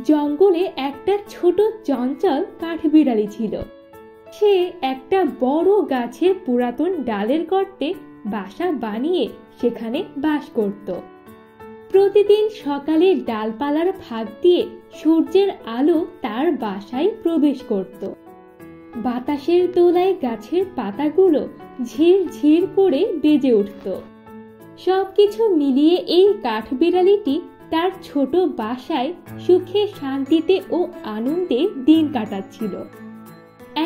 জঙ্গলে একটা ছোট চঞ্চল কাঠবিড়ালি ছিল। সে একটা বড় গাছের পুরাতন ডালের গর্তে বাসা বানিয়ে সেখানে বাস করত। প্রতিদিন সকালে ডালপালার ফাঁক দিয়ে সূর্যের আলো তার বাসায় প্রবেশ করত। বাতাসের দোলায় গাছের পাতাগুলো ঝিরঝির করে বেজে উঠত। সবকিছু মিলিয়ে এই কাঠবিড়ালিটি তার ছোট বাসায় সুখে শান্তিতে ও আনন্দে দিন কাটাচ্ছিল।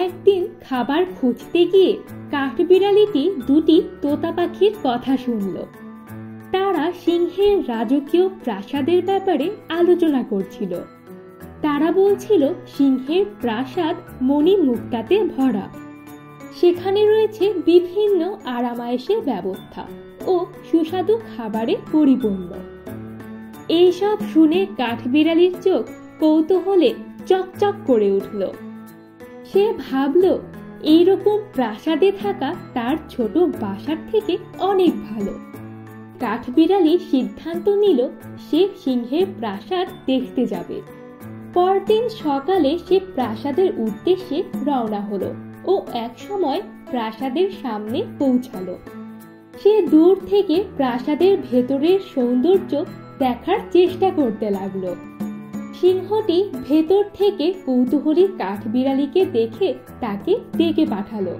একদিন খাবার খুঁজতে গিয়ে কাঠবিড়ালিটি দুটি তোতা পাখির কথা শুনল। তারা সিংহের রাজকীয় প্রাসাদের ব্যাপারে আলোচনা করছিল। তারা বলছিল সিংহের প্রাসাদ মণিমুক্তাতে ভরা, সেখানে রয়েছে বিভিন্ন আরামায়েশের ব্যবস্থা ও সুস্বাদু খাবারে পরিপূর্ণ। এইসব শুনে কাঠবিড়ালির চোখ কৌতূহলে চকচক করে উঠল। সে ভাবল এইরকম প্রাসাদে থাকা তার ছোট বাসার থেকে অনেক ভালো। কাঠবিড়ালি সিদ্ধান্ত নিল সে সিংহের প্রাসাদ দেখতে যাবে। পরদিন সকালে সে প্রাসাদের উদ্দেশ্যে রওনা হলো ও একসময় প্রাসাদের সামনে পৌঁছালো। সে দূর থেকে প্রাসাদের ভেতরের সৌন্দর্য দেখার চেষ্টা করতে লাগলো। সিংহটি ভেতর থেকে কৌতূহলী কাঠবিড়ালিকে দেখে তাকে ডেকে পাঠালো।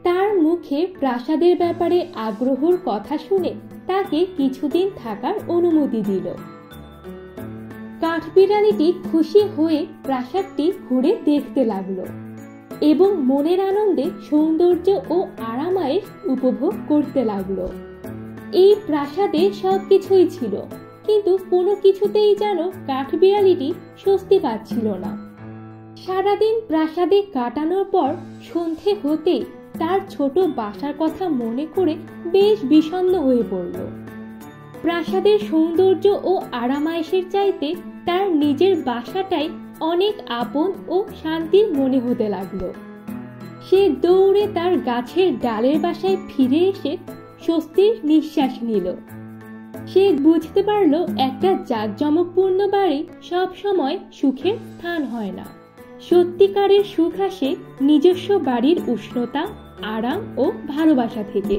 তার মুখে প্রাসাদের ব্যাপারে আগ্রহের কথা শুনে তাকে কিছুদিন থাকার অনুমতি দিল। কাঠবিড়ালিটি খুশি হয়ে প্রাসাদটি ঘুরে দেখতে লাগলো এবং মনের আনন্দে সৌন্দর্য ও আরামায়েশ উপভোগ করতে লাগলো। এই প্রাসাদে সবকিছুই ছিল, কিন্তু কোনো কিছুতেই যেন কাঠবিড়ালিটি স্বস্তি পাচ্ছিল না। সারাদিন প্রাসাদে কাটানোর পর সন্ধে হতেই তার ছোট বাসার কথা মনে করে বেশ বিষণ্ণ হয়ে পড়ল। প্রাসাদের সৌন্দর্য ও আরামায়েশের চাইতে তার নিজের বাসাটাই অনেক আপন ও শান্তির মনে হতে লাগলো। সে দৌড়ে তার গাছের ডালের বাসায় ফিরে এসে স্বস্তির নিঃশ্বাস নিল। সে বুঝতে পারল একটা জাঁকজমকপূর্ণ বাড়ি সব সময় সুখের স্থান হয় না। সত্যিকারের সুখ আসে নিজস্ব বাড়ির উষ্ণতা, আরাম ও ভালোবাসা থেকে।